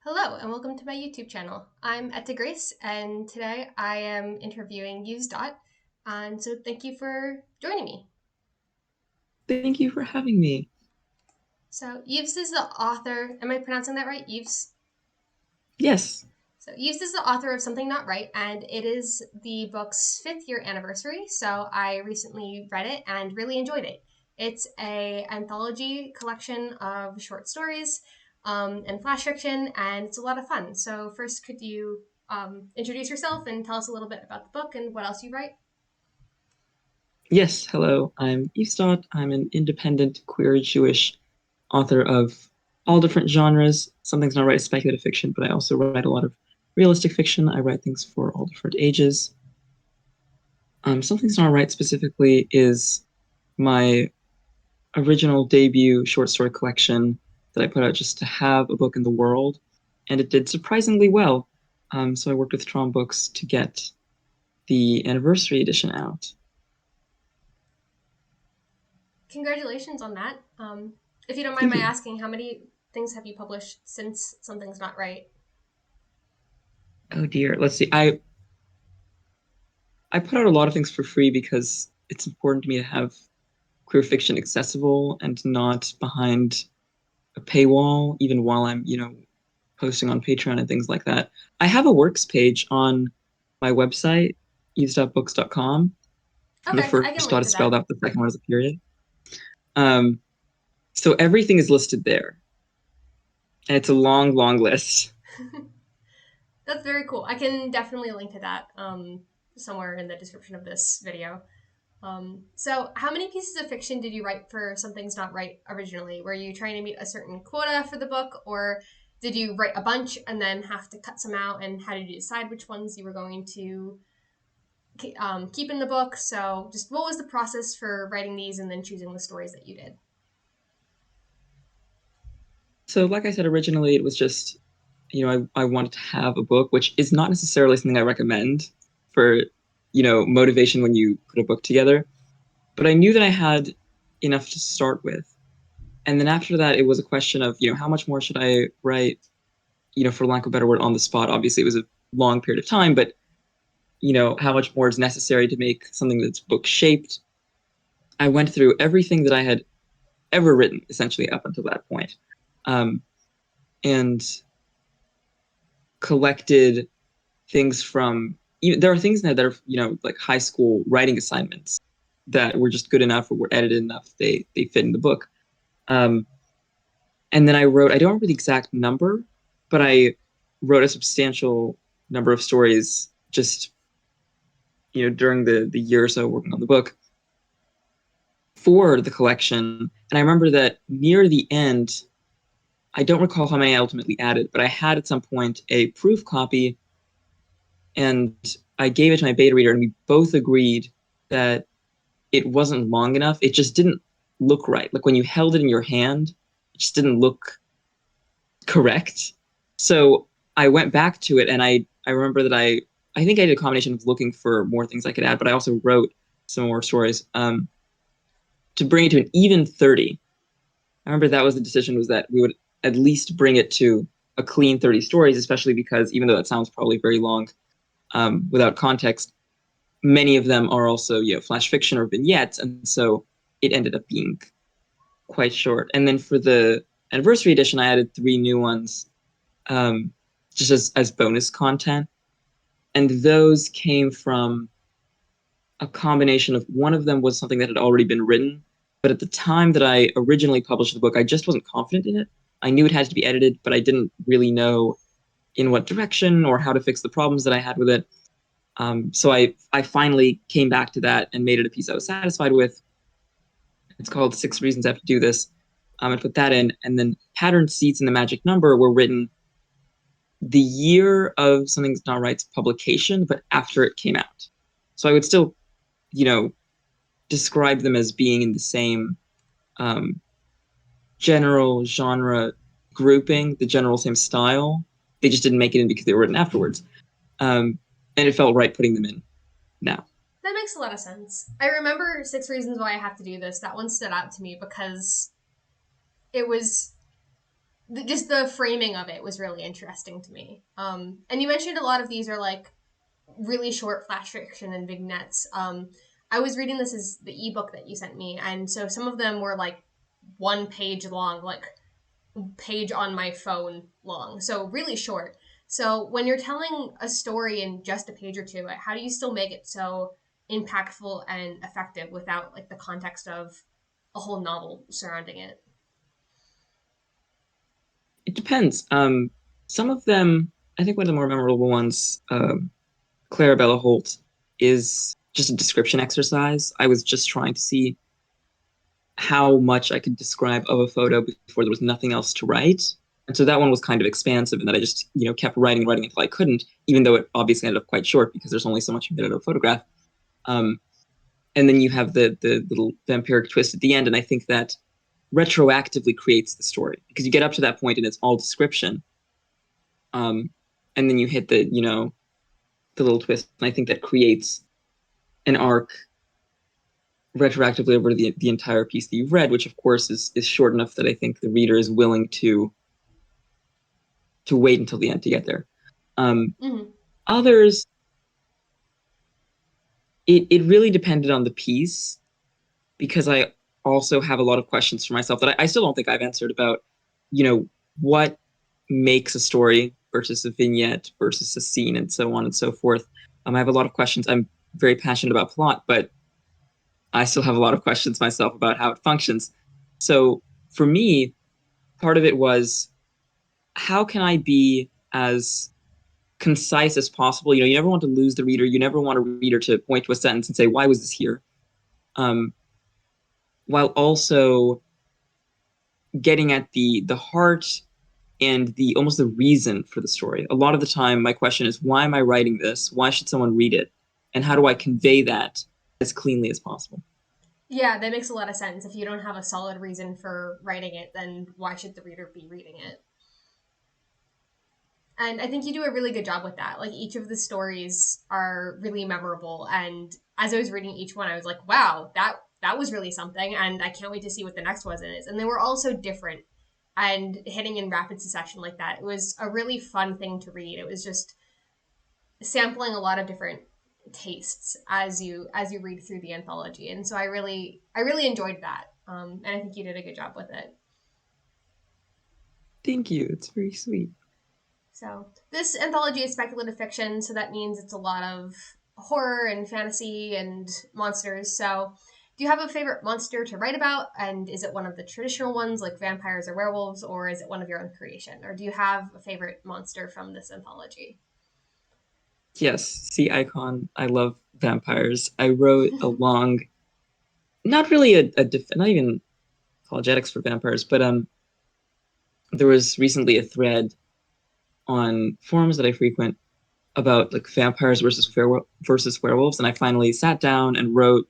Hello and welcome to my YouTube channel. I'm Etta Grace and today I am interviewing yves. And so thank you for joining me. Thank you for having me. So Yves is the author, am I pronouncing that right? Yves? Yes. So Yves is the author of Something Not Right and it is the book's 5th year anniversary. So I recently read it and really enjoyed it. It's a anthology collection of short stories and flash fiction, and it's a lot of fun. So first, could you introduce yourself and tell us a little bit about the book and what else you write? Yes. Hello. I'm Yves. I'm an independent queer Jewish author of all different genres. Something's not right, speculative fiction, but I also write a lot of realistic fiction. I write things for all different ages. Something's not right specifically is my original debut short story collection that I put out just to have a book in the world, and it did surprisingly well. So I worked with Tron Books to get the anniversary edition out. Congratulations on that. If you don't mind Thank my you. asking, how many things have you published since Something's Not Right? Oh dear. Let's see. I put out a lot of things for free because it's important to me to have queer fiction accessible and not behind a paywall, even while I'm posting on Patreon and things like that. I have a works page on my website, yves.books.com, and the Okay, I can first link dot is to spelled that. out, the second one is a period. Um, so everything is listed there, and it's a long, long list. That's very cool. I can definitely link to that somewhere in the description of this video. So, how many pieces of fiction did you write for Something's Not Right originally? Were you trying to meet a certain quota for the book, or did you write a bunch and then have to cut some out? And how did you decide which ones you were going to keep in the book? So, just what was the process for writing these and then choosing the stories that you did? So, like I said, originally it was just, I wanted to have a book, which is not necessarily something I recommend for, motivation when you put a book together. But I knew that I had enough to start with. And then after that, it was a question of, how much more should I write, for lack of a better word, on the spot. Obviously, it was a long period of time, but, how much more is necessary to make something that's book shaped. I went through everything that I had ever written, essentially, up until that point. Um, and collected things from there are things now that are like high school writing assignments that were just good enough or were edited enough they fit in the book. um, and then I don't remember the exact number, but I wrote a substantial number of stories just during the year or so working on the book for the collection. And I remember that near the end, I don't recall how many I ultimately added, but I had at some point a proof copy, and I gave it to my beta reader, and we both agreed that it wasn't long enough. It just didn't look right. Like when you held it in your hand, it just didn't look correct. So I went back to it, and I remember that I think I did a combination of looking for more things I could add, but I also wrote some more stories to bring it to an even 30. I remember that was the decision, was that we would at least bring it to a clean 30 stories, especially because even though that sounds probably very long without context, many of them are also flash fiction or vignettes, and so it ended up being quite short. And then for the anniversary edition, I added three new ones, um, just as bonus content, and those came from a combination of, one of them was something that had already been written, but at the time that I originally published the book, I just wasn't confident in it. I knew it had to be edited, but I didn't really know in what direction or how to fix the problems that I had with it. So I finally came back to that and made it a piece I was satisfied with. It's called Six Reasons I Have to Do This. I put that in, and then Pattern Seeds and the Magic Number were written the year of Something's Not Right's publication, but after it came out. So I would still, you know, describe them as being in the same um, general genre grouping, the general same style. They just didn't make it in because they were written afterwards. Um, and it felt right putting them in now. That makes a lot of sense. I remember Six Reasons Why I Have to Do This. That one stood out to me because it was just the framing of it was really interesting to me. And you mentioned a lot of these are like really short flash fiction and vignettes. I was reading this as the ebook that you sent me, and so some of them were like 1 page long, like page on my phone long, so really short. So when you're telling a story in just a page or two, how do you still make it so impactful and effective without like the context of a whole novel surrounding it? It depends. Some of them, I think one of the more memorable ones, Clarabella Holt, is just a description exercise. I was just trying to see how much I could describe of a photo before there was nothing else to write. And so that one was kind of expansive in that I just, kept writing and writing until I couldn't, even though it obviously ended up quite short because there's only so much you can get out of a photograph. Um, and then you have the little vampiric twist at the end, and I think that retroactively creates the story because you get up to that point and it's all description. Um, and then you hit the little twist, and I think that creates an arc retroactively over the entire piece that you've read, which of course is short enough that I think the reader is willing to wait until the end to get there. Um, Mm-hmm. Others, it really depended on the piece because I also have a lot of questions for myself that I still don't think I've answered about, what makes a story versus a vignette versus a scene and so on and so forth. I have a lot of questions. I'm very passionate about plot, but I still have a lot of questions myself about how it functions. So for me, part of it was how can I be as concise as possible? You never want to lose the reader. You never want a reader to point to a sentence and say, "Why was this here?" Um, while also getting at the heart and the almost the reason for the story. A lot of the time, my question is, why am I writing this? Why should someone read it? And how do I convey that as cleanly as possible? Yeah, that makes a lot of sense. If you don't have a solid reason for writing it, then why should the reader be reading it? And I think you do a really good job with that. Like each of the stories are really memorable, and as I was reading each one, I was like, "Wow, that was really something," and I can't wait to see what the next one is. And they were all so different and hitting in rapid succession like that. It was a really fun thing to read. It was just sampling a lot of different tastes as you read through the anthology, and so I really enjoyed that. And I think you did a good job with it. Thank you. It's very sweet. So this anthology is speculative fiction, so that means it's a lot of horror and fantasy and monsters. So do you have a favorite monster to write about? And is it one of the traditional ones like vampires or werewolves, or is it one of your own creation? Or do you have a favorite monster from this anthology? Yes, sea icon. I love vampires. I wrote a long, not really not even apologetics for vampires, but there was recently a thread on forums that I frequent about like vampires versus werewolves, and I finally sat down and wrote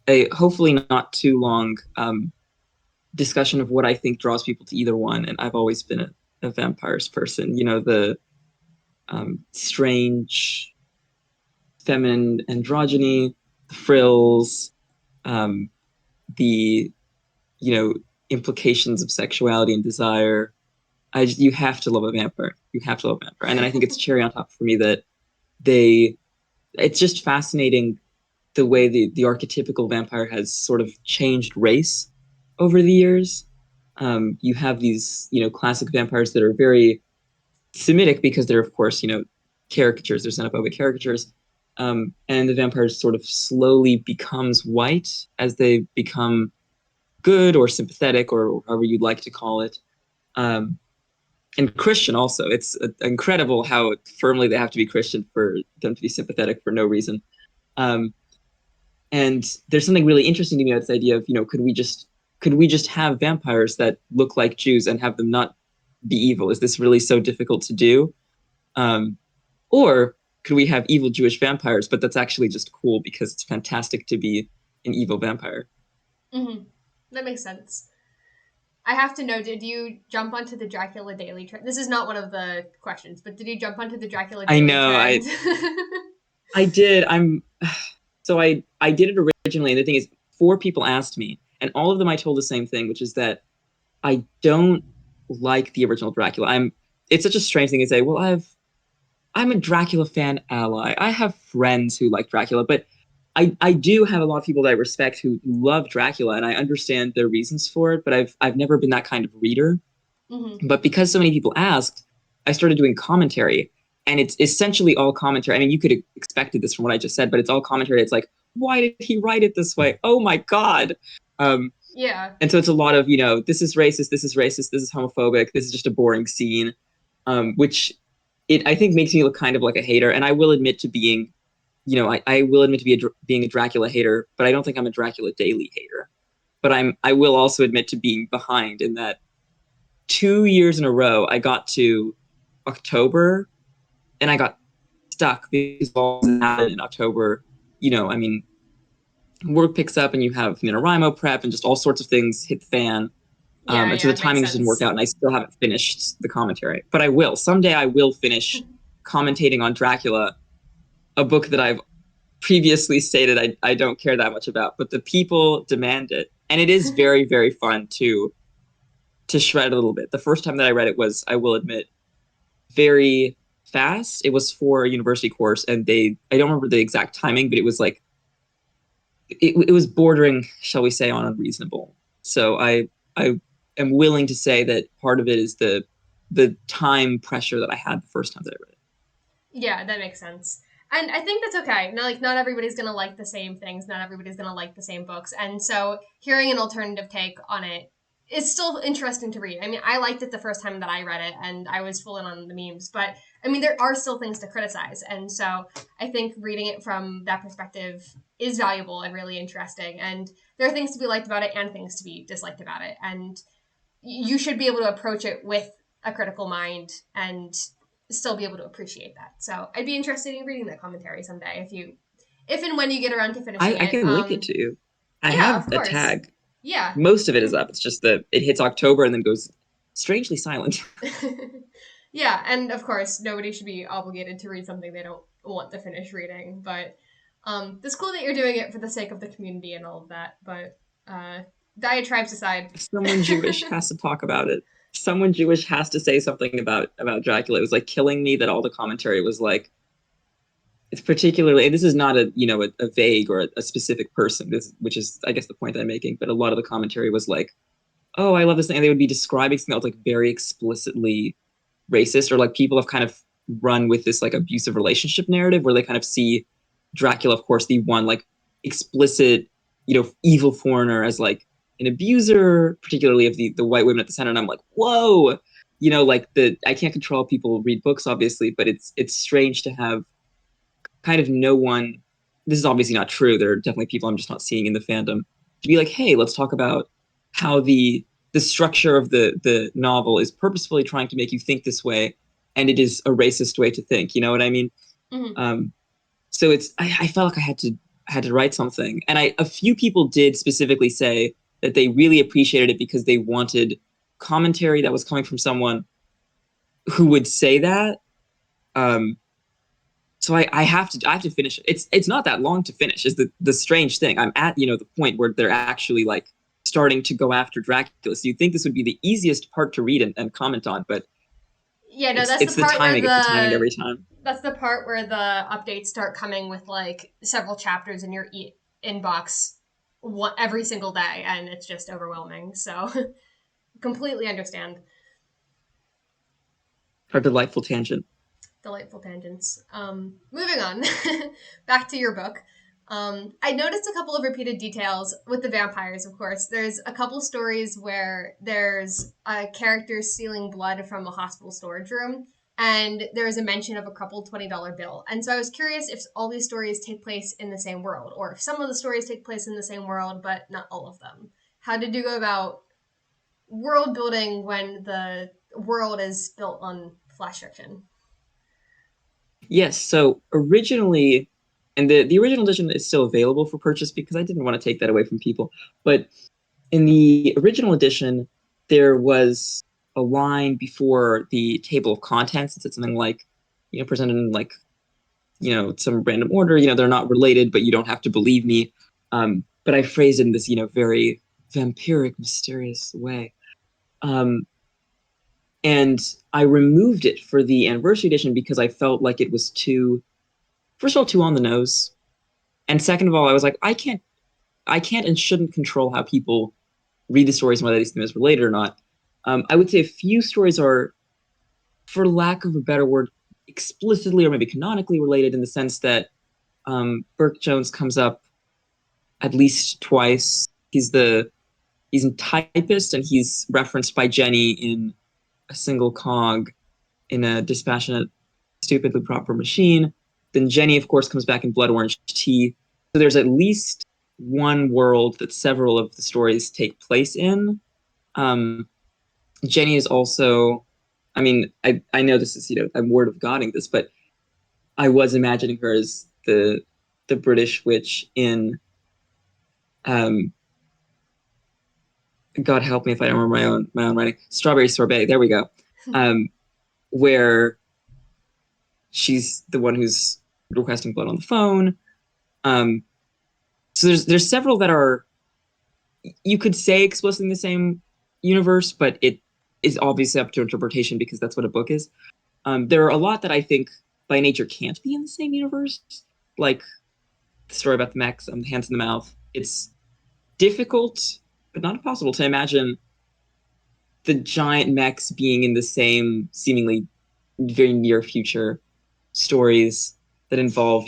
a hopefully not too long discussion of what I think draws people to either one. And I've always been a vampires person. The strange feminine androgyny, the frills, um, the you know implications of sexuality and desire. You have to love a vampire. You have to love a vampire. And then I think it's cherry on top for me that they it's just fascinating the way the archetypical vampire has sort of changed race over the years. You have these, classic vampires that are very Semitic because they're, of course, caricatures, they're xenophobic caricatures. And the vampire sort of slowly becomes white as they become good or sympathetic or however you'd like to call it. Um, and Christian also. It's incredible how firmly they have to be Christian for them to be sympathetic for no reason. Um, and there's something really interesting to me about this idea of, could we just have vampires that look like Jews and have them not be evil? Is this really so difficult to do? Um, or could we have evil Jewish vampires, but that's actually just cool because it's fantastic to be an evil vampire? Mm-hmm. That makes sense. I have to know, did you jump onto the Dracula Daily trend? This is not one of the questions, but did you jump onto the Dracula I Daily know. trend? I did. I did it originally, and the thing is, four people asked me, and all of them I told the same thing, which is that I don't like the original Dracula. It's such a strange thing to say, well, I'm a Dracula fan ally. I have friends who like Dracula, but I do have a lot of people that I respect who love Dracula, and I understand their reasons for it, but I've never been that kind of reader. Hmm. But because so many people asked, I started doing commentary, and it's essentially all commentary. I mean, you could have expected this from what I just said, but it's all commentary. It's like, why did he write it this way? Oh my God. Um, Yeah. and so it's a lot of, this is racist, this is racist, this is homophobic, this is just a boring scene, which it I think makes me look kind of like a hater. And I will admit to being, I will admit to being a Dracula hater, but I don't think I'm a Dracula Daily hater. But I will also admit to being behind in that 2 years in a row I got to October and I got stuck because all happened in October. I mean, work picks up and you have NaNoWriMo prep and just all sorts of things hit the fan. Yeah, And so the yeah, it makes timing just didn't work sense. out, and I still haven't finished the commentary. But I will. Someday I will finish commentating on Dracula, a book that I've previously stated I don't care that much about, but the people demand it. And it is very, very fun to shred a little bit. The first time that I read it was, I will admit, very fast. It was for a university course, and I don't remember the exact timing, but it was like it was bordering, shall we say, on unreasonable. So I am willing to say that part of it is the time pressure that I had the first time that I read it. Yeah, that makes sense. And I think that's okay. No, like not everybody's gonna like the same things. Not everybody's gonna like the same books. And so hearing an alternative take on it is still interesting to read. I mean, I liked it the first time that I read it, and I was full in on the memes. But I mean, there are still things to criticize, and so I think reading it from that perspective is valuable and really interesting. And there are things to be liked about it and things to be disliked about it. And you should be able to approach it with a critical mind and still be able to appreciate that. So I'd be interested in reading that commentary someday if and when you get around to finishing I it. can link it to you. I Yeah, have of a course. tag. Yeah. Most of it is up. It's just that it hits October and then goes strangely silent. Yeah, and of course, nobody should be obligated to read something they don't want to finish reading. But it's cool that you're doing it for the sake of the community and all of that. But uh, diatribes aside, Someone Jewish has to talk about it. Someone Jewish has to say something about Dracula. It was like killing me that all the commentary was like, it's particularly, and this is not a vague or a specific person, which is I guess the point I'm making, but a lot of the commentary was like, oh, I love this thing, and they would be describing something that was like very explicitly racist, or like people have kind of run with this like abusive relationship narrative where they kind of see Dracula, of course, the one like explicit, evil foreigner, as like an abuser, particularly of the white women at the center. And I'm like, whoa, like the I can't control people read books, obviously, but it's strange to have kind of no one. This is obviously not true. There are definitely people I'm just not seeing in the fandom to be like, hey, let's talk about how the structure of the novel is purposefully trying to make you think this way, and it is a racist way to think. You know what I mean? mhm. Um, so I felt like I had to write something, and a few people did specifically say that they really appreciated it because they wanted commentary that was coming from someone who would say that. Um, so I have to finish it. It's not that long to finish. Is the strange thing. I'm at the point where they're actually like starting to go after Dracula. So you think this would be the easiest part to read and comment on, but Yeah, no, it's the timing. It's the timing every time. that's the part where the updates start coming with like several chapters in your inbox every single day, and it's just overwhelming. So completely understand. Our delightful tangent. Delightful tangents. Moving on, back to your book. I noticed a couple of repeated details with the vampires, of course. There's a couple stories where there's a character stealing blood from a hospital storage room, and there is a mention of a crumpled $20 bill. And so I was curious if all these stories take place in the same world, or if some of the stories take place in the same world, but not all of them. How did you go about world building when the world is built on flash fiction? Yes. So originally, and the original edition is still available for purchase because I didn't want to take that away from people. But in the original edition, there was a line before the table of contents. It said something like, presented in like, some random order. They're not related, but you don't have to believe me. But I phrased it in this, very vampiric, mysterious way. Um, And I removed it for the anniversary edition because I felt like it was too, first of all, too on the nose. And second of all, I was like, I can't and shouldn't control how people read the stories and whether they see them as related or not. I would say a few stories are, for lack of a better word, explicitly or maybe canonically related in the sense that Burke Jones comes up at least twice. He's a typist and he's referenced by Jenny in A Single Cog in A Dispassionate, Stupidly Proper Machine. Then Jenny, of course, comes back in Blood Orange Tea. So there's at least one world that several of the stories take place in. Um, Jenny is also, I mean, I know this is, I'm word of godding this, but I was imagining her as the British witch in um, God help me if I don't remember my own writing. Strawberry Sorbet. There we go. Um, where she's the one who's requesting blood on the phone. Um, so there's several that are, you could say, explicitly in the same universe, but it is obviously up to interpretation because that's what a book is. There are a lot that I think by nature can't be in the same universe, like the story about the mechs, the hands in the mouth. It's difficult, but not impossible to imagine the giant mechs being in the same seemingly very near future stories that involve,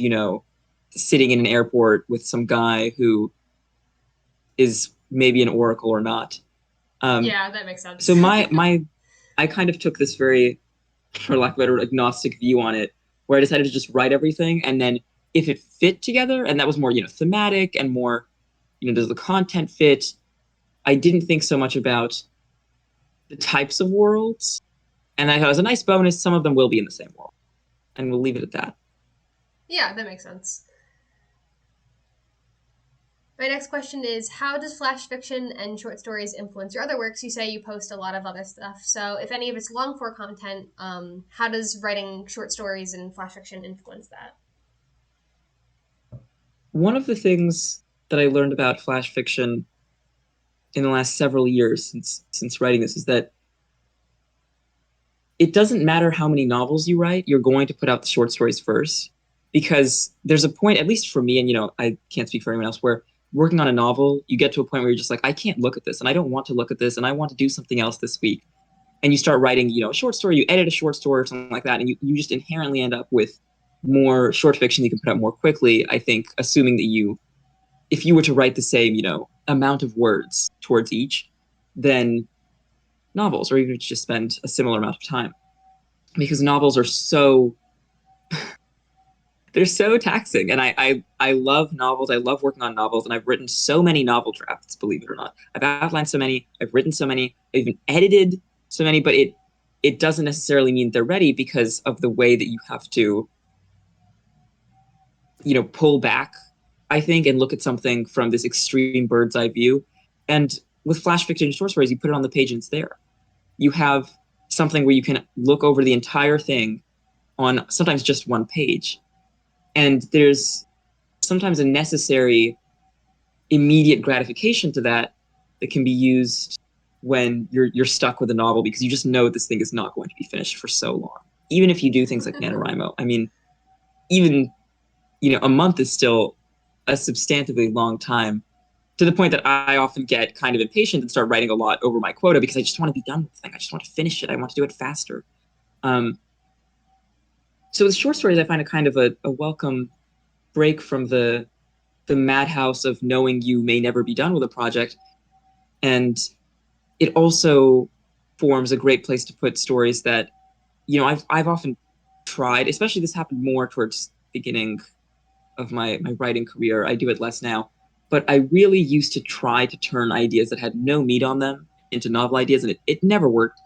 sitting in an airport with some guy who is maybe an oracle or not. Um, Yeah, that makes sense. so I kind of took this very, for lack of a better, agnostic view on it, where I decided to just write everything, and then if it fit together, and that was more, thematic and more, does the content fit? I didn't think so much about the types of worlds, and I thought as a nice bonus, some of them will be in the same world, and we'll leave it at that. Yeah, that makes sense. My next question is, how does flash fiction and short stories influence your other works? You say you post a lot of other stuff. So if any of it's long form content, how does writing short stories and flash fiction influence that? One of the things that I learned about flash fiction in the last several years since writing this is that it doesn't matter how many novels you write, you're going to put out the short stories first because there's a point, at least for me, and I can't speak for anyone else, where working on a novel, you get to a point where you're just like, I can't look at this and I don't want to look at this and I want to do something else this week. And you start writing, a short story, you edit a short story or something like that, and you just inherently end up with more short fiction you can put out more quickly, I think, assuming that if you were to write the same, amount of words towards each, then novels, or even just spend a similar amount of time. Because novels are they're so taxing. And I love novels. I love working on novels. And I've written so many novel drafts, believe it or not. I've outlined so many, I've written so many, I've even edited so many, but it doesn't necessarily mean they're ready because of the way that you have to, pull back, I think, and look at something from this extreme bird's eye view. And with flash fiction and short stories, you put it on the page and it's there. You have something where you can look over the entire thing on sometimes just one page. And there's sometimes a necessary immediate gratification to that can be used when you're stuck with a novel because you just know this thing is not going to be finished for so long. Even if you do things like NaNoWriMo. I mean, even a month is still a substantively long time to the point that I often get kind of impatient and start writing a lot over my quota because I just want to be done with the thing. I just want to finish it. I want to do it faster. Um, so with short stories, I find it kind of a welcome break from the madhouse of knowing you may never be done with a project. And it also forms a great place to put stories that, I've often tried, especially this happened more towards the beginning of my writing career. I do it less now, but I really used to try to turn ideas that had no meat on them into novel ideas, and it never worked.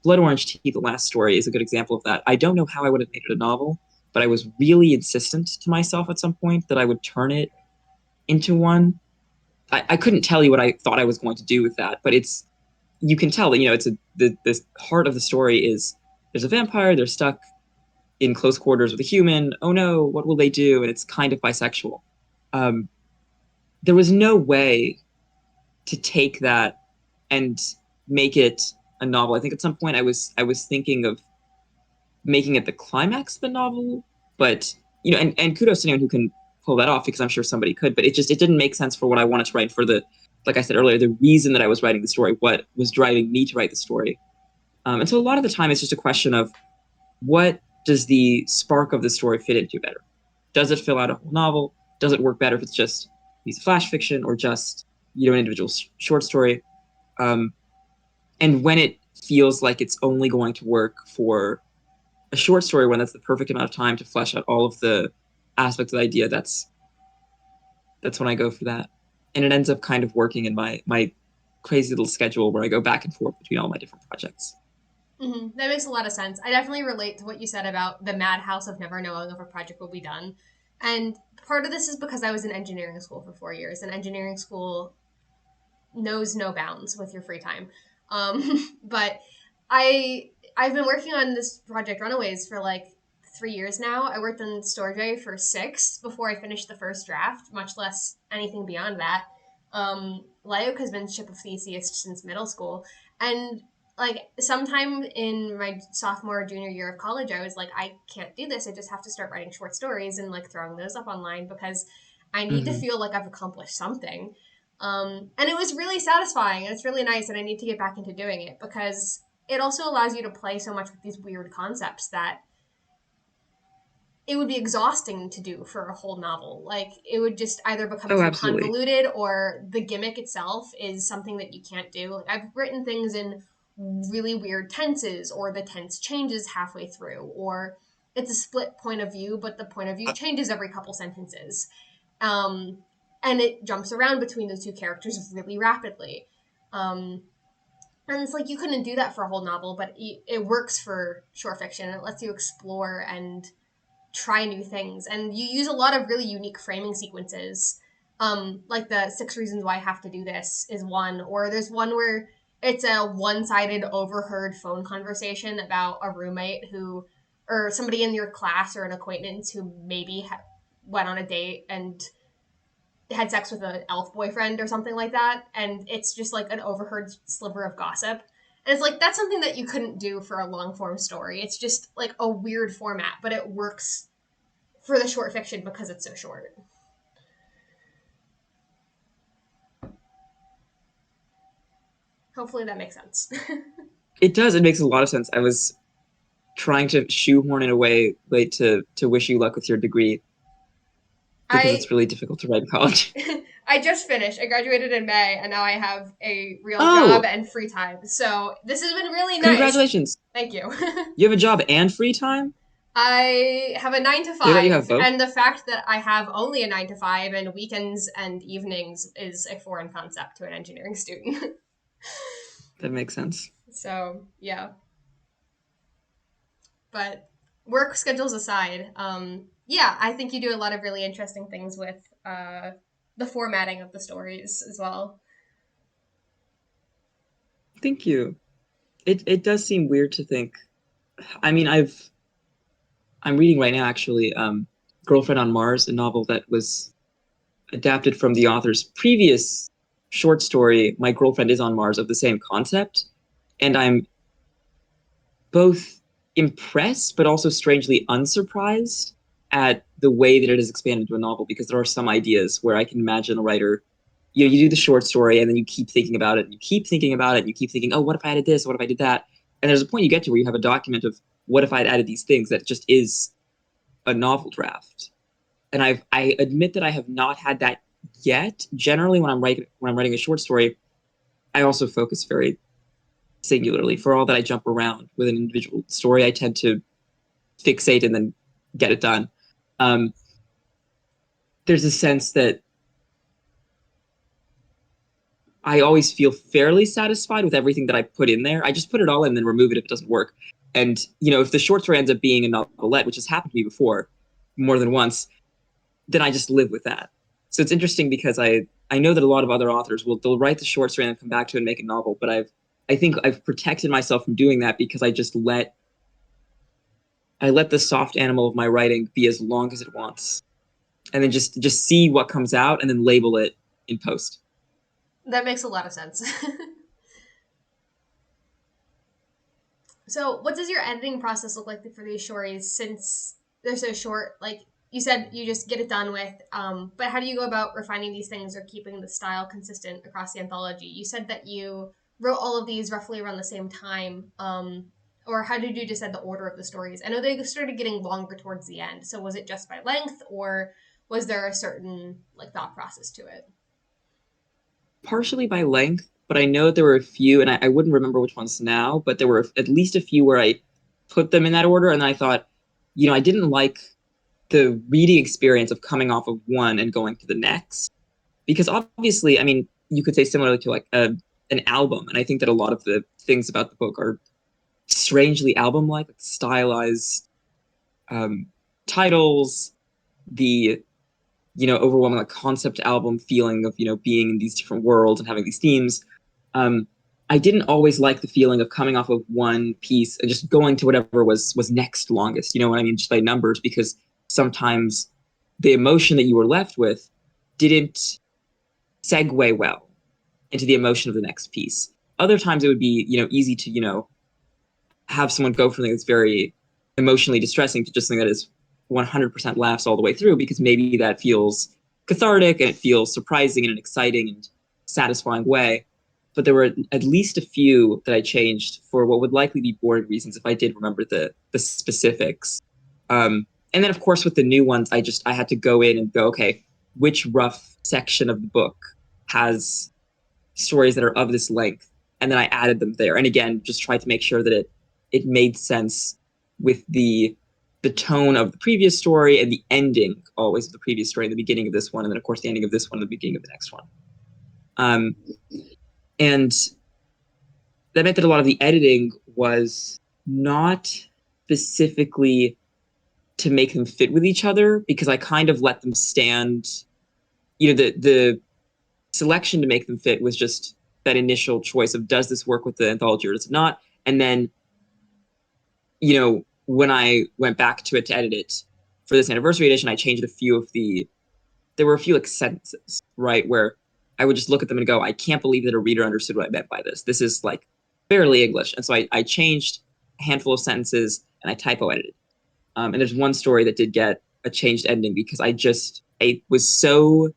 Blood Orange Tea, the last story, is a good example of that. I don't know how I would have made it a novel, but I was really insistent to myself at some point that I would turn it into one. I couldn't tell you what I thought I was going to do with that, but you can tell that it's the heart of the story is there's a vampire, they're stuck in close quarters with a human. Oh no, what will they do? And it's kind of bisexual. Um, there was no way to take that and make it a novel. I think at some point I was thinking of making it the climax of the novel, but and kudos to anyone who can pull that off, because I'm sure somebody could, but it didn't make sense for what I wanted to write, for the, like I said earlier, the reason that I was writing the story, what was driving me to write the story. And so a lot of the time it's just a question of, what does the spark of the story fit into better? Does it fill out a whole novel? Does it work better if it's just a piece of flash fiction, or just an individual short story? Um, and when it feels like it's only going to work for a short story, when that's the perfect amount of time to flesh out all of the aspects of the idea, that's when I go for that. And it ends up kind of working in my crazy little schedule, where I go back and forth between all my different projects. That makes a lot of sense. I definitely relate to what you said about the madhouse of never knowing if a project will be done. And part of this is because I was in engineering school for 4 years, and engineering school knows no bounds with your free time. But I've been working on this project Runaways for like 3 years now. I worked on Storge for six before I finished the first draft, much less anything beyond that. Lyok has been ship of Theseus since middle school, and like sometime in my sophomore or junior year of college, I was like, I can't do this. I just have to start writing short stories and like throwing those up online because I need to Mm-hmm. feel like I've accomplished something. And it was really satisfying and it's really nice, and I need to get back into doing it because it also allows you to play so much with these weird concepts that it would be exhausting to do for a whole novel. Like it would just either become Oh, too absolutely. convoluted or the gimmick itself is something that you can't do. Like I've written things in really weird tenses, or the tense changes halfway through, or it's a split point of view, but the point of view changes every couple sentences. Um, and it jumps around between those two characters really rapidly. Um, and it's like you couldn't do that for a whole novel, but it works for short fiction. It lets you explore and try new things, and you use a lot of really unique framing sequences. Like the 6 reasons why I have to do this is one, or there's one where it's a one-sided overheard phone conversation about a roommate who, or somebody in your class or an acquaintance who maybe went on a date and had sex with an elf boyfriend or something like that, and it's just like an overheard sliver of gossip. And it's like that's something that you couldn't do for a long form story. It's just like a weird format, but it works for the short fiction because it's so short. Hopefully that makes sense. It does. It makes a lot of sense. I was trying to shoehorn in a way, like, to wish you luck with your degree, because it's I really difficult to write in college. I just finished. I graduated in May, and now I have a real job Oh, and free time. So this has been really nice. congratulations! Thank you. You have a job and free time. I have a nine to Did I let you have five, both? and the fact that I have only a 9 to 5 and weekends and evenings is a foreign concept to an engineering student. That makes sense. So yeah, but work schedules aside, yeah, I think you do a lot of really interesting things with the formatting of the stories as well. Thank you. It does seem weird to think. I mean, I'm reading right now, actually, Girlfriend on Mars, a novel that was adapted from the author's previous short story, My Girlfriend is on Mars, of the same concept. And I'm both impressed but also strangely unsurprised at the way that it is expanded into a novel, because there are some ideas where I can imagine a writer, you do the short story and then you keep thinking about it and you keep thinking about it and you keep thinking, oh, what if I added this? What if I did that? And there's a point you get to where you have a document of, what if I had added these things, that just is a novel draft. And I admit that I have not had that yet. Generally, when I'm writing a short story, I also focus very singularly. For all that I jump around with an individual story, I tend to fixate and then get it done. Um, there's a sense that I always feel fairly satisfied with everything that I put in there. I just put it all in and then remove it if it doesn't work. And if the short story ends up being a novelette, which has happened to me before, more than once, then I just live with that. So it's interesting, because I know that a lot of other authors they'll write the short story and come back to it and make a novel, but I think I've protected myself from doing that, because I let the soft animal of my writing be as long as it wants, and then just see what comes out and then label it in post. That makes a lot of sense. So, what does your editing process look like for these stories since they're so short? Like you said, you just get it done with. But how do you go about refining these things or keeping the style consistent across the anthology? You said that you wrote all of these roughly around the same time. Or how did you decide the order of the stories? I know they started getting longer towards the end. So, was it just by length, or was there a certain like thought process to it? Partially by length, but I know that there were a few, and I wouldn't remember which ones now, but there were at least a few where I put them in that order, and I thought, I didn't like the reading experience of coming off of one and going to the next. Because obviously, I mean, you could say similarly to like an album, and I think that a lot of the things about the book are strangely album-like, like stylized um, titles, the overwhelming like concept album feeling of being in these different worlds and having these themes. Um, I didn't always like the feeling of coming off of one piece and just going to whatever was next longest. You know what I mean? Just by numbers, because sometimes the emotion that you were left with didn't segue well into the emotion of the next piece. Other times it would be easy to have someone go from something that's very emotionally distressing to just something that is 100% laughs all the way through, because maybe that feels cathartic and it feels surprising in an exciting and satisfying way. But there were at least a few that I changed for what would likely be boring reasons if I did remember the specifics. And then of course with the new ones, I had to go in and go, okay, which rough section of the book has stories that are of this length, and then I added them there. And again, just tried to make sure that it made sense with the tone of the previous story and the ending always of the previous story, the beginning of this one, and then of course the ending of this one, and the beginning of the next one. Um, and that meant that a lot of the editing was not specifically to make them fit with each other, because I kind of let them stand. The selection to make them fit was just that initial choice of, does this work with the anthology or does it not? And then, when I went back to it to edit it for this anniversary edition, I changed a few of there were a few like sentences, right, where I would just look at them and go, I can't believe that a reader understood what I meant by this. This is like barely English. And so I changed a handful of sentences and I typo edited. And there's one story that did get a changed ending because I was so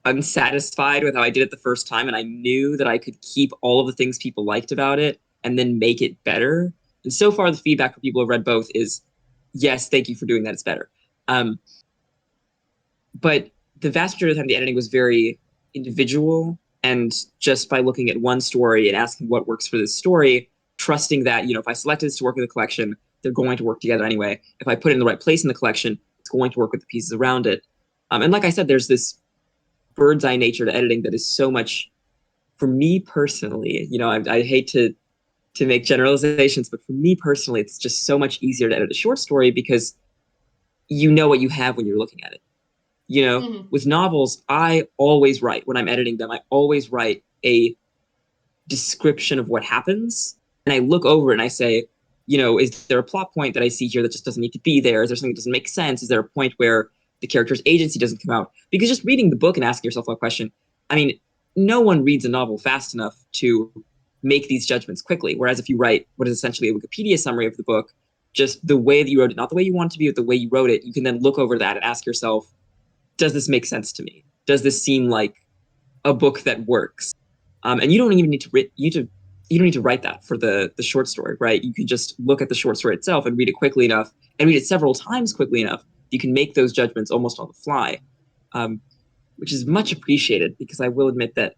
unsatisfied with how I did it the first time, and I knew that I could keep all of the things people liked about it and then make it better. And so far, the feedback from people who have read both is, yes, thank you for doing that. It's better. Um, but the vast majority of the time, the editing was very individual, and just by looking at one story and asking what works for this story, trusting that if I selected this to work in the collection, they're going to work together anyway. If I put it in the right place in the collection, it's going to work with the pieces around it. And like I said, there's this bird's eye nature to editing that is so much, for me personally, I hate to make generalizations, but for me personally, it's just so much easier to edit a short story because you know what you have when you're looking at it. Mm-hmm. With novels, I always write when I'm editing them, I always write a description of what happens. And I look over it and I say, is there a plot point that I see here that just doesn't need to be there? Is there something that doesn't make sense? Is there a point where the character's agency doesn't come out? Because just reading the book and asking yourself that question, I mean, no one reads a novel fast enough to make these judgments quickly. Whereas if you write what is essentially a Wikipedia summary of the book, just the way that you wrote it, not the way you want it to be, but the way you wrote it, you can then look over that and ask yourself, does this make sense to me? Does this seem like a book that works? And you don't even need to you don't need to write that for the short story, right? You can just look at the short story itself and read it quickly enough, and read it several times quickly enough. You can make those judgments almost on the fly, um, which is much appreciated, because I will admit that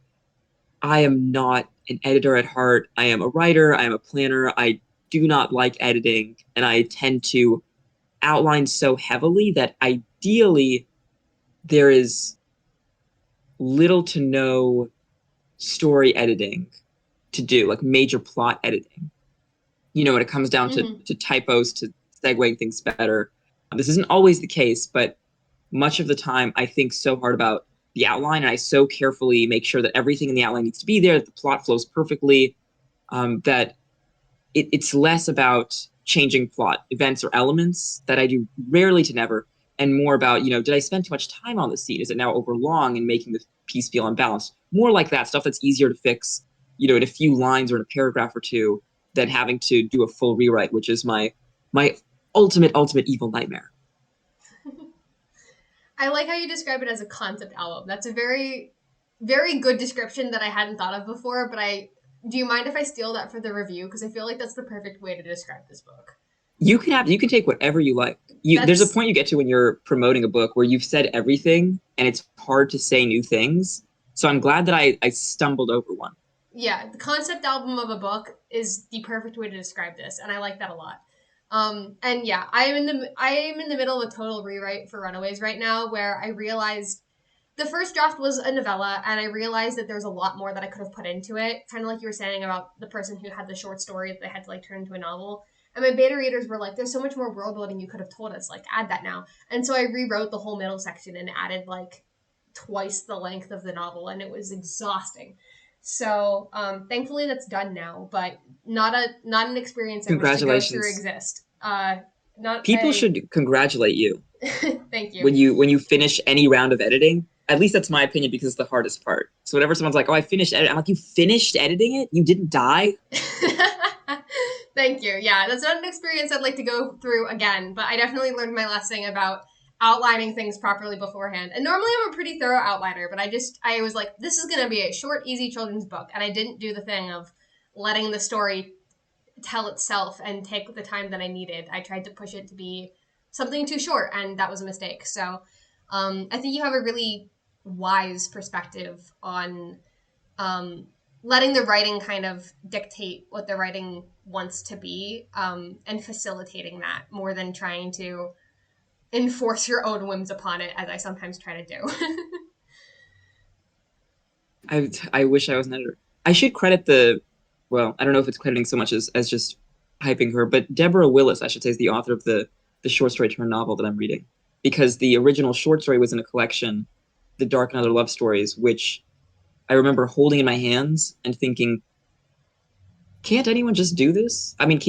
I am not an editor at heart. I am a writer. I am a planner. I do not like editing, and I tend to outline so heavily that ideally there is little to no story editing to do, like major plot editing. When it comes down Mm-hmm. to typos, to segueing things better. This isn't always the case, but much of the time I think so hard about the outline, and I so carefully make sure that everything in the outline needs to be there, that the plot flows perfectly, that it's less about changing plot events or elements, that I do rarely to never, and more about, did I spend too much time on the scene? Is it now overlong and making the piece feel unbalanced? More like that stuff that's easier to fix, in a few lines or in a paragraph or two, than having to do a full rewrite, which is my ultimate evil nightmare. I like how you describe it as a concept album. That's a very, very good description that I hadn't thought of before. But do you mind if I steal that for the review? Because I feel like that's the perfect way to describe this book. You can take whatever you like. There's a That's point you get to when you're promoting a book where you've said everything and it's hard to say new things. So I'm glad that I stumbled over one. yeah, the concept album of a book is the perfect way to describe this, and I like that a lot. And yeah, I am in the middle of a total rewrite for Runaways right now, where I realized the first draft was a novella, and I realized that there's a lot more that I could have put into it. Kind of like you were saying about the person who had the short story that they had to like turn into a novel. And my beta readers were like, "There's so much more world building you could have told us. Like, add that now." And so I rewrote the whole middle section and added like twice the length of the novel, and it was exhausting. So thankfully that's done now, but not an experience I wish to go through Congratulations. exist. Not People a should congratulate you thank you. when you finish any round of editing. At least that's my opinion because it's the hardest part. So whenever someone's like, "Oh, I finished editing," I'm like, "You finished editing it? You didn't die?" Thank you. Yeah, that's not an experience I'd like to go through again, but I definitely learned my lesson about outlining things properly beforehand. And normally I'm a pretty thorough outliner, but I was like, this is going to be a short, easy children's book, and I didn't do the thing of letting the story tell itself and take the time that I needed. I tried to push it to be something too short, and that was a mistake. So I think you have a really wise perspective on um, letting the writing kind of dictate what the writing wants to be, and facilitating that more than trying to enforce your own whims upon it, as I sometimes try to do. I wish I was an editor. I should credit the well, I don't know if it's crediting so much as just hyping her, but Deborah Willis, I should say, is the author of the short story turned novel that I'm reading. Because the original short story was in a collection, The Dark and Other Love Stories, which I remember holding in my hands and thinking, can't anyone just do this? I mean,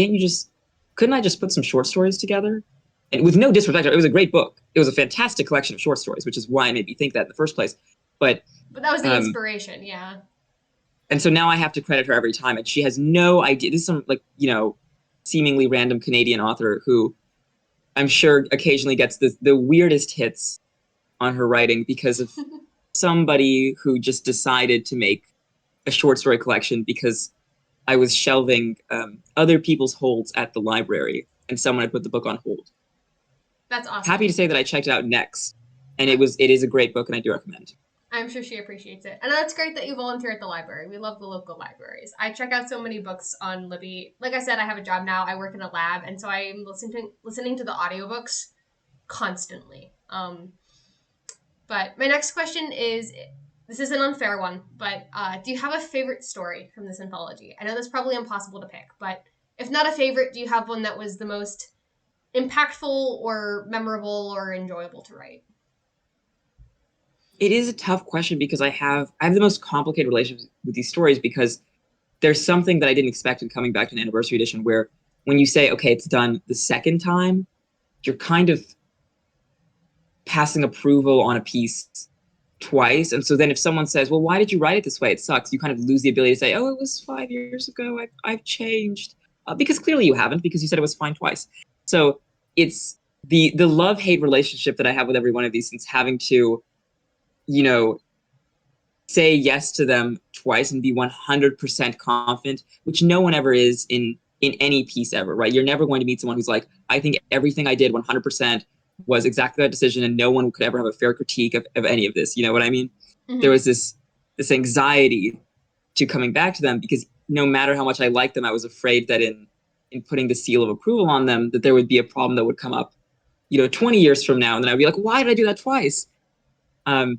couldn't I just put some short stories together? And with no disrespect, it was a great book. It was a fantastic collection of short stories, which is why it made me think that in the first place. But But that was the um, inspiration, yeah. and so now I have to credit her every time, and she has no idea. This is some like seemingly random Canadian author who I'm sure occasionally gets the weirdest hits on her writing because of somebody who just decided to make a short story collection because I was shelving other people's holds at the library, and someone had put the book on hold. That's Happy to awesome. say that I checked it out next, and Uh, it is a great book, and I do recommend. I'm sure she appreciates it. And that's great that you volunteer at the library. We love the local libraries. I check out so many books on Libby. Like I said, I have a job now. I work in a lab, and so I'm listening to the audiobooks constantly. But my next question is this is an unfair one, but do you have a favorite story from this anthology? I know that's probably impossible to pick, but if not a favorite, do you have one that was the most impactful or memorable or enjoyable to write? It is a tough question because I have the most complicated relationships with these stories because there's something that I didn't expect in coming back to an anniversary edition where when you say, okay, it's done the second time, you're kind of passing approval on a piece twice. And so then if someone says, well, why did you write it this way? It sucks. You kind of lose the ability to say, oh, it was 5 years ago. I've changed. Because clearly you haven't because you said it was fine twice. So it's the love hate relationship that I have with every one of these since having to, you know, say yes to them twice and be 100% confident, which no one ever is in any piece ever, right? You're never going to meet someone who's like, I think everything I did 100% was exactly that decision and no one could ever have a fair critique of any of this. You know what I mean? There Mm-hmm. was this anxiety to coming back to them because no matter how much I liked them, I was afraid that in putting the seal of approval on them, that there would be a problem that would come up, 20 years from now. And then I'd be like, why did I do that twice? And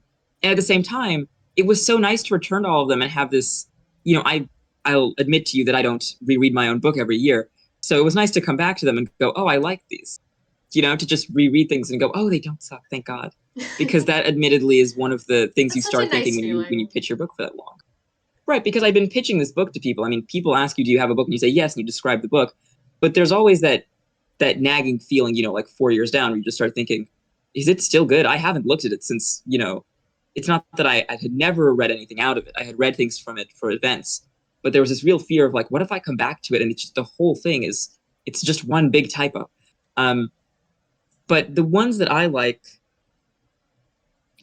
at the same time, it was so nice to return to all of them and have this, I'll admit to you that I don't reread my own book every year. So it was nice to come back to them and go, oh, I like these, to just reread things and go, oh, they don't suck, thank God. Because that admittedly is one of the things you That's such a start thinking nice when you feeling. pitch your book for that long. Right, because I've been pitching this book to people. I mean, people ask you, do you have a book? And you say yes, and you describe the book. But there's always that nagging feeling, like 4 years down, where you just start thinking, is it still good? I haven't looked at it since. It's not that I had never read anything out of it. I had read things from it for events, but there was this real fear of like, what if I come back to it and it's just the whole thing is it's just one big typo. Um, but the ones that I like,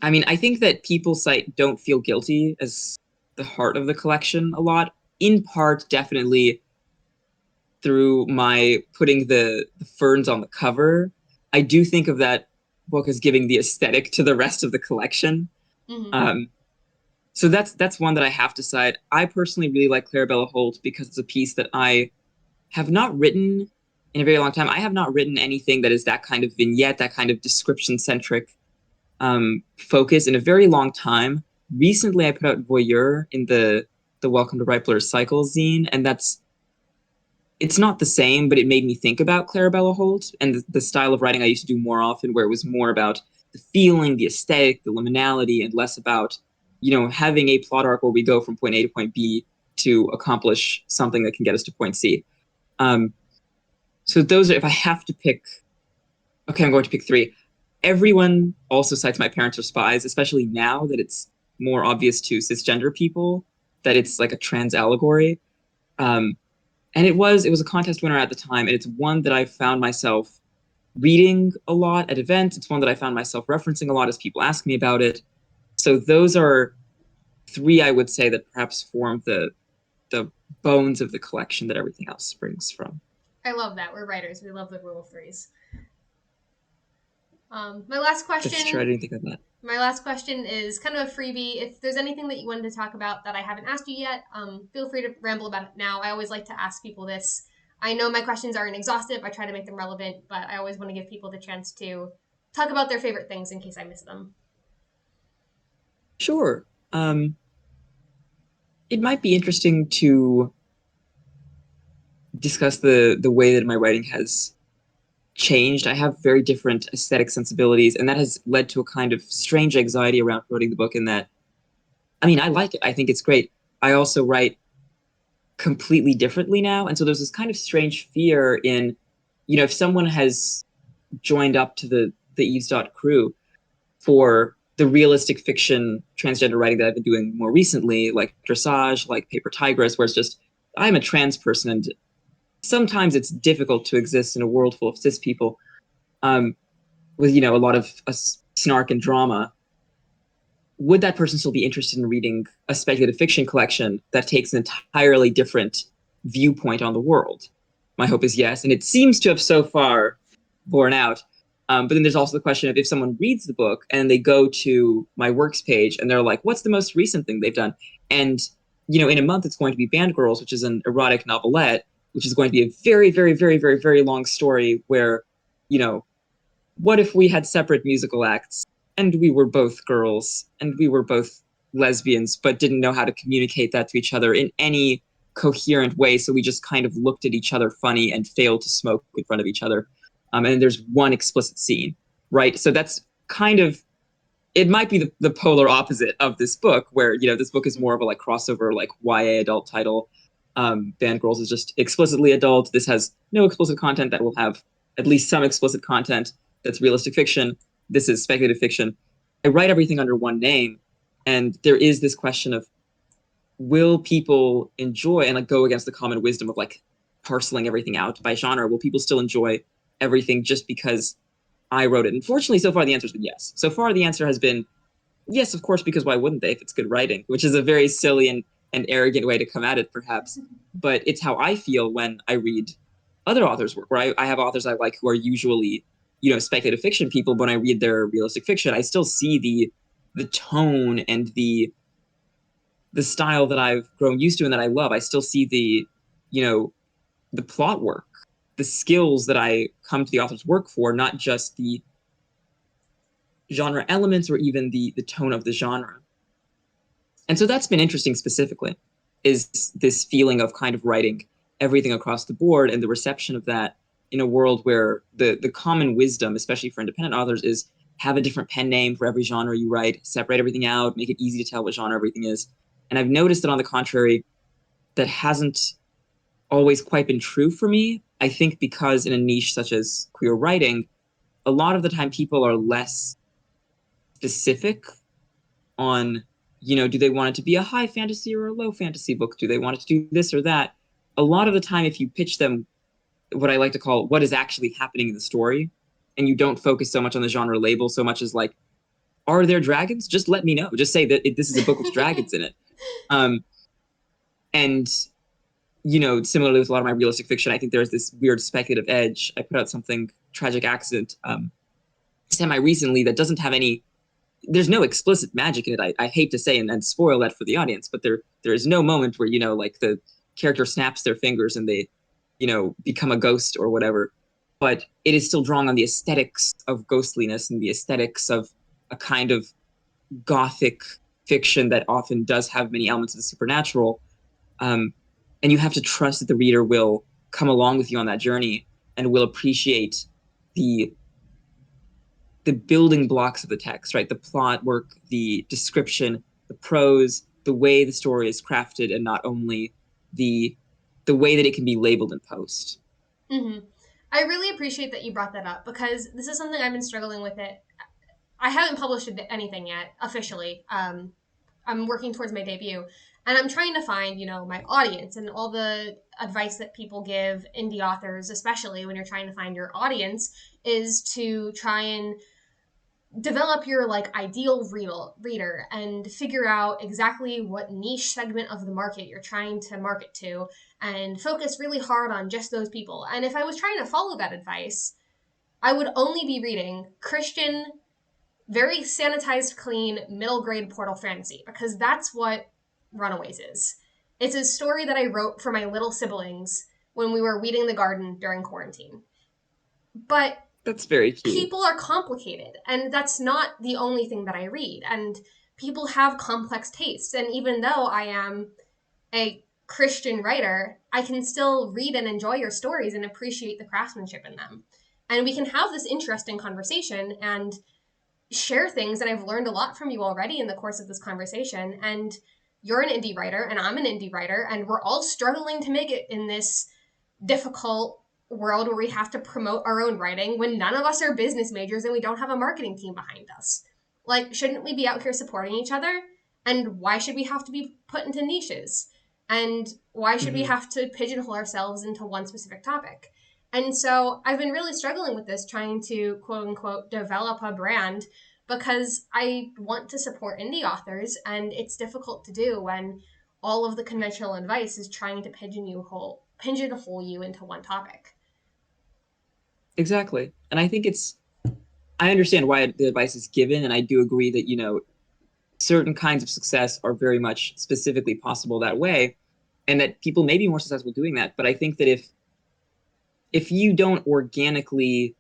I mean, I think that people cite Don't Feel Guilty as the heart of the collection a lot, in part, definitely through my putting the ferns on the cover. I do think of that book as giving the aesthetic to the rest of the collection. Hmm. Um, so that's one that I have to cite. I personally really like Clarabella Holt because it's a piece that I have not written in a very long time. I have not written anything that is that kind of vignette, that kind of description centric focus in a very long time. Recently, I put out Voyeur in the Welcome to Reipler Cycle zine, and that's it's not the same, but it made me think about Clarabella Holt and the style of writing I used to do more often, where it was more about the feeling, the aesthetic, the liminality, and less about, having a plot arc where we go from point A to point B to accomplish something that can get us to point C. Um, so those are, if I have to pick, okay, I'm going to pick three. Everyone also cites My Parents Are Spies, especially now that it's more obvious to cisgender people that it's like a trans allegory. Um, and it was a contest winner at the time, and it's one that I found myself reading a lot at events. It's one that I found myself referencing a lot as people ask me about it. So those are three I would say that perhaps form the bones of the collection that everything else springs from. I love that. We're writers. We love the rule of threes. My last That's true. I question. didn't think of that. My last question is kind of a freebie. If there's anything that you wanted to talk about that I haven't asked you yet, feel free to ramble about it now. I always like to ask people this. I know my questions aren't exhaustive. I try to make them relevant, but I always want to give people the chance to talk about their favorite things in case I miss them. Sure. It might be interesting to discuss the way that my writing has changed. I have very different aesthetic sensibilities, and that has led to a kind of strange anxiety around promoting the book. In that, I mean, I like it. I think it's great. I also write completely differently now, and so there's this kind of strange fear in, if someone has joined up to the Eves crew for the realistic fiction transgender writing that I've been doing more recently, like Dressage, like Paper Tigress, where it's just I'm a trans person, and sometimes it's difficult to exist in a world full of cis people, with a lot of snark and drama. Would that person still be interested in reading a speculative fiction collection that takes an entirely different viewpoint on the world? My hope is yes, and it seems to have so far borne out. But then there's also the question of if someone reads the book and they go to my works page and they're like, "What's the most recent thing they've done?" And in a month it's going to be Band Girls, which is an erotic novelette, which is going to be a very, very, very, very, very long story where, you know, what if we had separate musical acts and we were both girls and we were both lesbians but didn't know how to communicate that to each other in any coherent way, so we just kind of looked at each other funny and failed to smoke in front of each other. And there's one explicit scene, right? So that's kind of, it might be the polar opposite of this book, where this book is more of a like crossover, like YA adult title. Band Girls is just explicitly adult. This has no explicit content that will have at least some explicit content that's realistic fiction. This is speculative fiction. I write everything under one name, and there is this question of, will people enjoy and like go against the common wisdom of like parceling everything out by genre? Will people still enjoy everything just because I wrote it? Unfortunately, so far the answer has been yes. So far the answer has been yes, of course, because why wouldn't they if it's good writing? Which is a very silly and arrogant way to come at it, perhaps. But it's how I feel when I read other authors' work, where I have authors I like who are usually, speculative fiction people. But when I read their realistic fiction, I still see the tone and the style that I've grown used to and that I love. I still see you know, the plot work, the skills that I come to the author's work for, not just the genre elements or even the tone of the genre. And so that's been interesting specifically, is this feeling of kind of writing everything across the board and the reception of that in a world where the common wisdom, especially for independent authors, is have a different pen name for every genre you write, separate everything out, make it easy to tell what genre everything is. And I've noticed that on the contrary, that hasn't always quite been true for me. I think because in a niche such as queer writing, a lot of the time people are less specific on Do they want it to be a high fantasy or a low fantasy book? Do they want it to do this or that? A lot of the time, if you pitch them what I like to call what is actually happening in the story, and you don't focus so much on the genre label so much as like, are there dragons? Just let me know. Just say that this is a book with dragons in it. Um, and similarly with a lot of my realistic fiction, I think there's this weird speculative edge. I put out something, Tragic Accident, semi recently, that doesn't have any. There's no explicit magic in it. I hate to say and spoil that for the audience, but there is no moment where like the character snaps their fingers and they become a ghost or whatever. But it is still drawing on the aesthetics of ghostliness and the aesthetics of a kind of gothic fiction that often does have many elements of the supernatural. Um, and you have to trust that the reader will come along with you on that journey and will appreciate the the building blocks of the text, right? The plot work, the description, the prose, the way the story is crafted, and not only the the way that it can be labeled in post. Hmm. I really appreciate that you brought that up because this is something I've been struggling with. It. I haven't published anything yet officially. I'm working towards my debut, and I'm trying to find, my audience and all the advice that people give indie authors, especially when you're trying to find your audience, is to try and develop your like ideal reader and figure out exactly what niche segment of the market you're trying to market to and focus really hard on just those people. And if I was trying to follow that advice, I would only be reading Christian, very sanitized, clean, middle grade portal fantasy because that's what Runaways is. It's a story that I wrote for my little siblings when we were weeding the garden during quarantine. But That's very cute. people are complicated, and that's not the only thing that I read. And people have complex tastes. And even though I am a Christian writer, I can still read and enjoy your stories and appreciate the craftsmanship in them. And we can have this interesting conversation and share things. And I've learned a lot from you already in the course of this conversation. And you're an indie writer, and I'm an indie writer, and we're all struggling to make it in this difficult world where we have to promote our own writing when none of us are business majors and we don't have a marketing team behind us. Like, shouldn't we be out here supporting each other? And why should we have to be put into niches? And why should we Mm-hmm. have to pigeonhole ourselves into one specific topic? And so I've been really struggling with this, trying to quote unquote develop a brand because I want to support indie authors, and it's difficult to do when all of the conventional advice is trying to pigeonhole you into one topic. Exactly. And I think I understand why the advice is given, and I do agree that, certain kinds of success are very much specifically possible that way, and that people may be more successful doing that. But I think that if you don't organically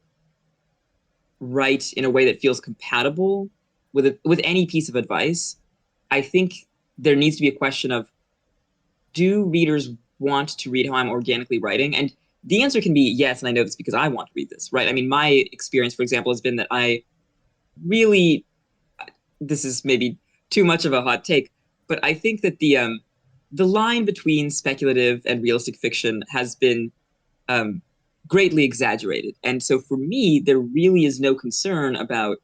write in a way that feels compatible with any piece of advice, I think there needs to be a question of, do readers want to read how I'm organically writing? And the answer can be yes, and I know this because I want to read this, right? I mean, my experience, for example, has been that I really, this is maybe too much of a hot take, but I think that the line between speculative and realistic fiction has been um, greatly exaggerated. And so for me, there really is no concern about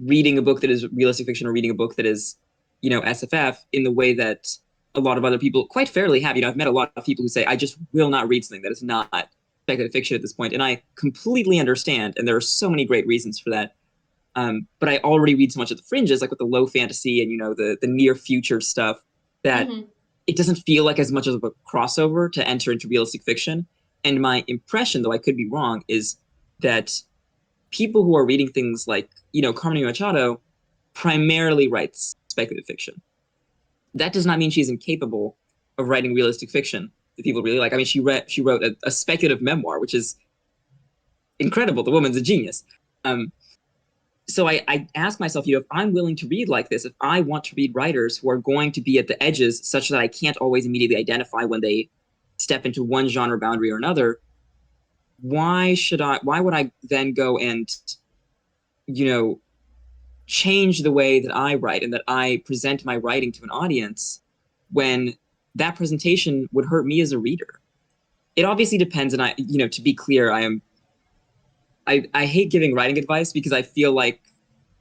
reading a book that is realistic fiction or reading a book that is, SFF in the way that a lot of other people quite fairly have. I've met a lot of people who say, I just will not read something that is not speculative fiction at this point. And I completely understand. And there are so many great reasons for that. But I already read so much at the fringes, like with the low fantasy and, the near future stuff, that Mm-hmm. it doesn't feel like as much of a crossover to enter into realistic fiction. And my impression, though I could be wrong, is that people who are reading things like, Carmen Machado primarily writes speculative fiction. That does not mean she's incapable of writing realistic fiction that people really like. I mean, she wrote a speculative memoir, which is incredible. The woman's a genius. Um, so I ask myself, if I'm willing to read like this, if I want to read writers who are going to be at the edges such that I can't always immediately identify when they step into one genre boundary or another, why would I then go and, you know, change the way that I write and that I present my writing to an audience when that presentation would hurt me as a reader? It obviously depends. And to be clear, I hate giving writing advice because I feel like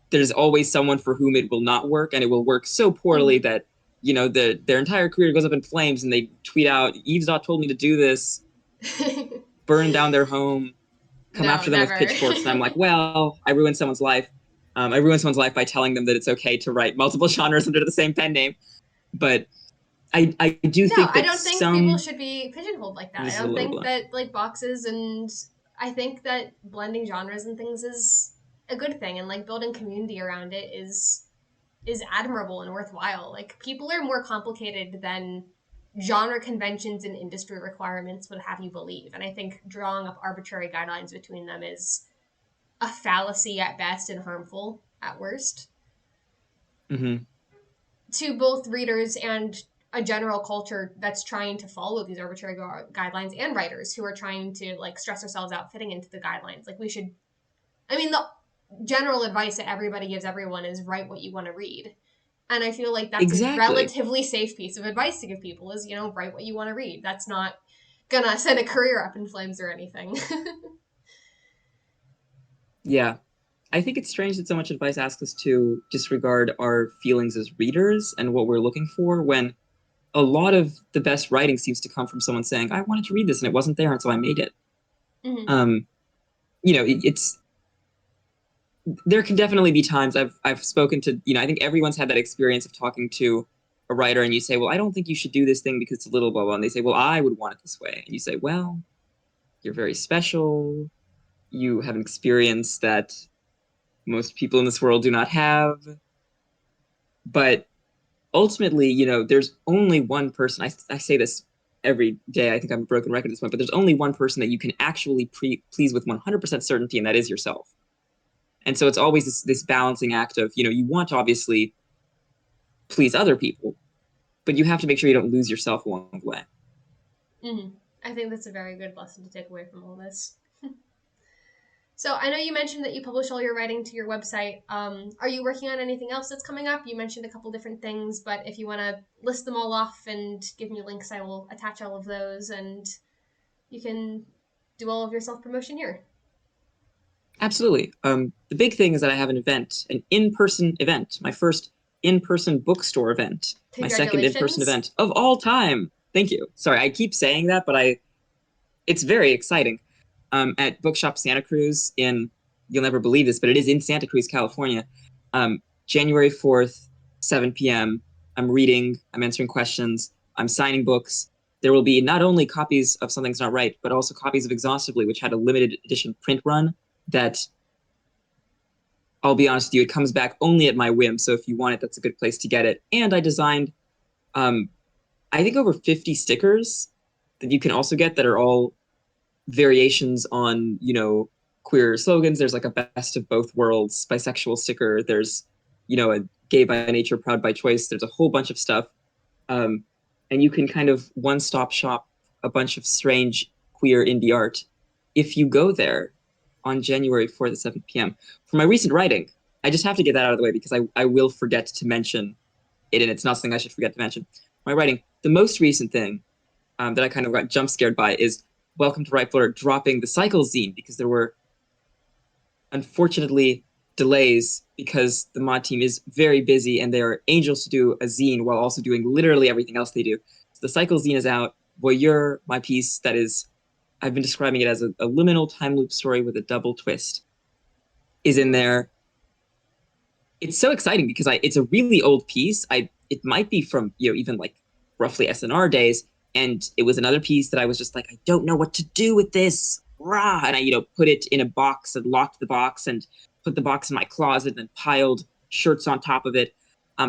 there's always someone for whom it will not work, and it will work so poorly Mm-hmm. that their entire career goes up in flames, and they tweet out, "Eve's not told me to do this," burn down their home, come No, after them with never. pitchforks, and I'm like, well, I ruined someone's life. I ruined someone's life by telling them that it's okay to write multiple genres under the same pen name. But I do No, think I that don't think people some should be pigeonholed like that. I this is a don't little think blunt. that like boxes and I think that blending genres and things is a good thing and like building community around it is admirable and worthwhile. Like people are more complicated than genre conventions and industry requirements would have you believe. And I think drawing up arbitrary guidelines between them is a fallacy at best and harmful at worst Mm-hmm. to both readers and a general culture that's trying to follow these arbitrary guidelines and writers who are trying to like stress ourselves out fitting into the guidelines. Like we should, I mean, the general advice that everybody gives everyone is write what you want to read. And I feel like that's a Exactly. relatively safe piece of advice to give people is, write what you want to read. That's not gonna send a career up in flames or anything. Yeah. I think it's strange that so much advice asks us to disregard our feelings as readers and what we're looking for when a lot of the best writing seems to come from someone saying, I wanted to read this and it wasn't there, and so I made it. Mm-hmm. Um, it's there can definitely be times I've spoken to, I think everyone's had that experience of talking to a writer and you say, well, I don't think you should do this thing because it's a little blah blah. And they say, well, I would want it this way. And you say, well, you're very special. You have an experience that most people in this world do not have. But ultimately, there's only one person. I say this every day. I think I'm a broken record at this point, but there's only one person that you can actually please with 100% certainty, and that is yourself. And so it's always this balancing act of, you want to obviously please other people, but you have to make sure you don't lose yourself along the way. Mm-hmm. I think that's a very good lesson to take away from all this. So I know you mentioned that you publish all your writing to your website. Are you working on anything else that's coming up? You mentioned a couple different things, but if you want to list them all off and give me links, I will attach all of those, and you can do all of your self promotion here. Absolutely. The big thing is that I have an event, an in-person event, my first in-person bookstore event, my second in-person Congratulations! event of all time. Thank you. Sorry, I keep saying that, but it's very exciting. At Bookshop Santa Cruz you'll never believe this, but it is in Santa Cruz, California. January 4th, 7 p.m. I'm reading, I'm answering questions, I'm signing books. There will be not only copies of Something's Not Right, but also copies of Exhaustively, which had a limited edition print run that, I'll be honest with you, it comes back only at my whim. So if you want it, that's a good place to get it. And I designed, um, I think, over 50 stickers that you can also get that are all variations on, queer slogans. There's like a best of both worlds bisexual sticker. There's, a gay by nature, proud by choice. There's a whole bunch of stuff. Um, and you can kind of one-stop shop a bunch of strange queer indie art if you go there on January 4th at 7 p.m. For my recent writing, I just have to get that out of the way because I will forget to mention it, and it's not something I should forget to mention. My writing, the most recent thing that I kind of got jump scared by is Welcome to Ripe Blur dropping the Cycle zine because there were unfortunately delays because the mod team is very busy and they're angels to do a zine while also doing literally everything else they do. So the Cycle zine is out. Voyeur, my piece that is, I've been describing it as a liminal time loop story with a double twist, is in Ooh, there. It's so exciting because it's a really old piece. It might be from even like roughly SNR days, and it was another piece that I was just like, I don't know what to do with this, rah, and I put it in a box and locked the box and put the box in my closet and piled shirts on top of it.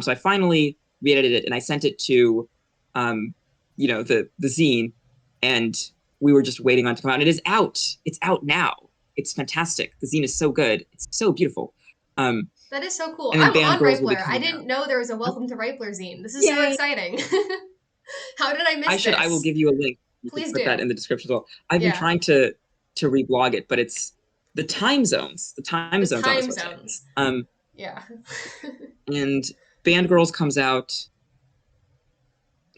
So I finally re-edited it and I sent it to, the zine, and we were just waiting on it to come out. And it is out. It's out now. It's fantastic. The zine is so good. It's so beautiful. Um, that is so cool. and then I'm Band on Girls will be Ripler. I coming out. didn't know there was a Oh, Welcome to Ripler zine. This is so yay! exciting. How did I miss I will this? give you a link. You can Please put that do. in the description as well. I've been Yeah. trying to reblog it, but it's the time zones. The time The zones on this time website. zones. Yeah. And Band Girls comes out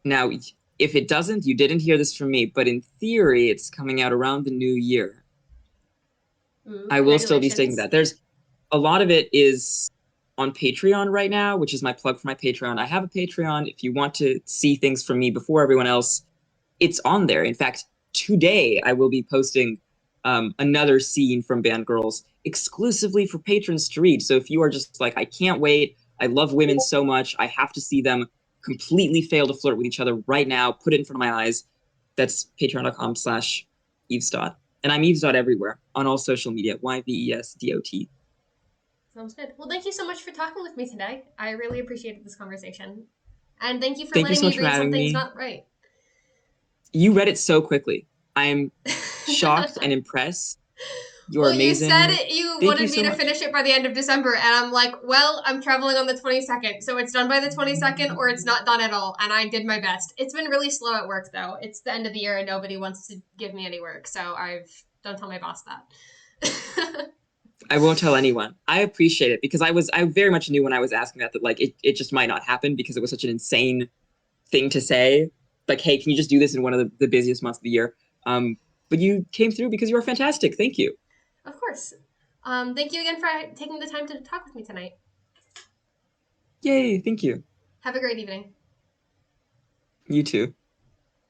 now. If it doesn't, you didn't hear this from me, but in theory, it's coming out around the new year. Ooh, I will still be stating congratulations. that. There's a lot of it is. on Patreon right now, which is my plug for my Patreon. I have a Patreon. If you want to see things from me before everyone else, it's on there. In fact, today I will be posting another scene from Band Girls exclusively for patrons to read. So if you are just like, I can't wait, I love women so much, I have to see them completely fail to flirt with each other right now, put it in front of my eyes, that's patreon.com/yves. And I'm Yves everywhere on all social media, YVESDOT. Sounds good. Well, thank you so much for talking with me today. I really appreciated this conversation. And thank you for Thank you letting so me much for read having Something's me. Not Right. You read it so quickly. I'm shocked and impressed. You're Well, you said amazing. it, you Thank you wanted me so to much. finish it by the end of December, and I'm like, well, I'm traveling on the 22nd, so it's done by the 22nd or it's not done at all, and I did my best. It's been really slow at work, though. It's the end of the year and nobody wants to give me any work, so I've don't tell my boss that. I won't tell anyone. I appreciate it because I very much knew when I was asking that like it just might not happen because it was such an insane thing to say. Like, hey, can you just do this in one of the busiest months of the year? But you came through because you are fantastic. Thank you. Of course. Thank you again for taking the time to talk with me tonight. Yay, thank you. Have a great evening. You too.